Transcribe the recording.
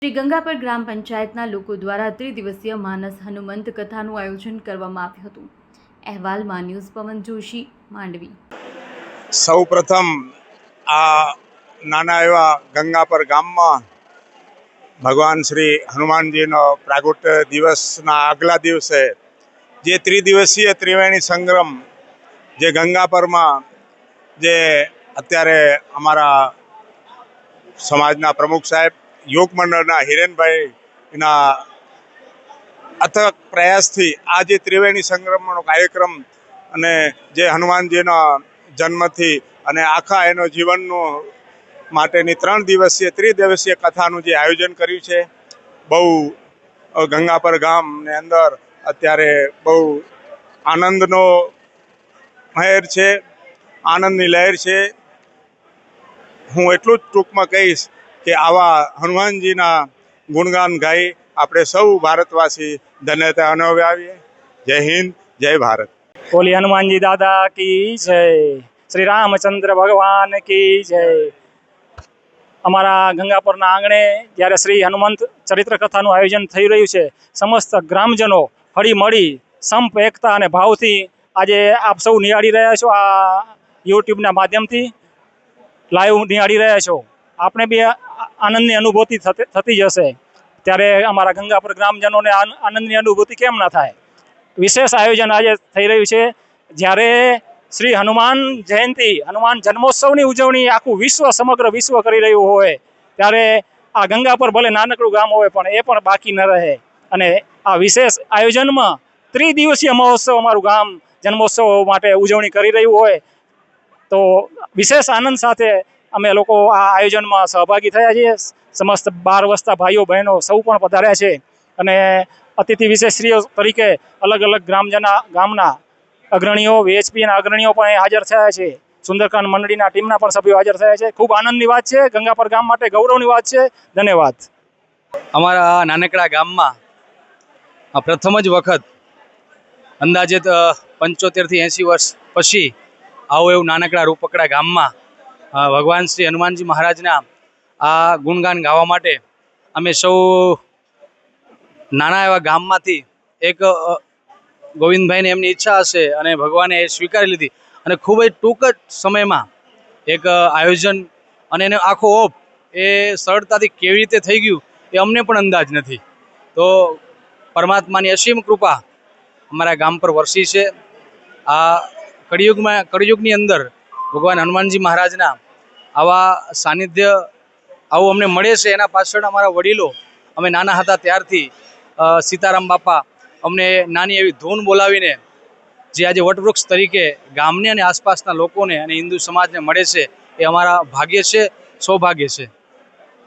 શ્રી ગંગાપર ગ્રામ પંચાયતના લોકો દ્વારા ત્રિદિવસીય માનસ હનુમંત કથાનું આયોજન કરવામાં આવ્યું હતું। અહેવાલમાં ન્યૂઝ પવન જોશી, માંડવી। સૌપ્રથમ આ નાના એવા ગંગાપર ગામમાં ભગવાન શ્રી હનુમાનજીનો પ્રાગટ્ય દિવસના આગલા દિવસે જે ત્રિદિવસીય ત્રિવેણી સંગ્રમ જે ગંગાપરમાં જે અત્યારે અમારા સમાજના પ્રમુખ સાહેબ યોગ મંડળના હિરેનભાઈના અથક પ્રયાસથી આ જે ત્રિવેણી સંગ્રમનો કાર્યક્રમ અને જે હનુમાનજીના જન્મથી અને આખા એનો જીવનનો માટેની 3 દિવસીય ત્રિદિવસીય કથાનું જે આયોજન કર્યું છે, બહુ ગંગાપર ગામની અંદર અત્યારે બહુ આનંદનો લહેર છે, આનંદની લહેર છે। હું એટલું જ ટૂંકમાં કહીશ કે આવા હનુમાનજીના ગુણગાન ગાઈ આપણે સૌ ભારતવાસી ધન્યતા અનુભવીએ। જય હિન્દ, જય ભારત। बोली हनुमान जी दादा की जय, श्री रामचंद्र भगवान की जय। અમારા ગંગાપરના આંગણે જ્યારે શ્રી હનુમંત ચરિત્ર કથાનું આયોજન થઈ રહ્યું છે, સમસ્ત ગ્રામજનો હળી મળી સંપ એકતા અને ભાવથી આજે આપ સૌ નિહાળી રહ્યા છો। આ યુટ્યુબના માધ્યમથી લાઈવ નિહાળી રહ્યા છો। આપણે બી આનંદની અનુભૂતિ થતી જ હશે। ત્યારે અમારા ગંગાપર ગ્રામજનોને આનંદની અનુભૂતિ કેમ ના થાય। વિશેષ આયોજન આજે થઈ રહ્યું છે, જ્યારે શ્રી હનુમાન જયંતિ, હનુમાન જન્મોત્સવની ઉજવણી આખું વિશ્વ, સમગ્ર વિશ્વ કરી રહ્યું હોય, ત્યારે આ ગંગાપર ભલે નાનકડું ગામ હોય પણ એ પણ બાકી ન રહે। અને આ વિશેષ આયોજનમાં ત્રિદિવસીય મહોત્સવ અમારું ગામ જન્મોત્સવ માટે ઉજવણી કરી રહ્યું હોય, તો વિશેષ આનંદ સાથે અમે લોકો આ આયોજનમાં સહભાગી થયા છીએ। સમસ્ત 12 વસતા ભાઈઓ બહેનો સૌ પણ પધાર્યા છે અને અતિથિ વિશેષશ્રીઓ તરીકે અલગ અલગ ગામના અગ્રણીઓ, વીએચપીના અગ્રણીઓ પણ હાજર થયા છે। સુંદરકાંડ મંડળીના ટીમના પણ સભ્યો હાજર થયા છે। ખૂબ આનંદની વાત છે, ગંગાપર ગામ માટે ગૌરવની વાત છે। ધન્યવાદ। અમારા નાનકડા ગામમાં આ પ્રથમ જ વખત અંદાજિત 75 થી 80 વર્ષ પછી આવું એવું નાનકડા રૂપકડા ગામમાં ભગવાન શ્રી હનુમાનજી મહારાજના આ ગુણગાન ગાવા માટે અમે સૌ નાના એવા ગામમાંથી એક ગોવિંદભાઈને એમની ઈચ્છા હશે અને ભગવાને એ સ્વીકારી લીધી અને ખૂબ જ ટૂંક જ સમયમાં એક આયોજન અને એનો આખો ઓપ એ સરળતાથી કેવી રીતે થઈ ગયું એ અમને પણ અંદાજ નથી। તો પરમાત્માની અસીમ કૃપા અમારા ગામ પર વરસી છે। આ કળિયુગની અંદર ભગવાન હનુમાનજી મહારાજના આવા સાનિધ્ય આવું અમને મળે છે, એના પાછળ અમારા વડીલો, અમે નાના હતા ત્યારથી સીતારામ બાપા અમને નાની એવી ધૂન બોલાવીને જે આજે વટવૃક્ષ તરીકે ગામને અને આસપાસના લોકોને અને હિન્દુ સમાજને મળે છે, એ અમારા ભાગ્ય છે, સૌભાગ્ય છે।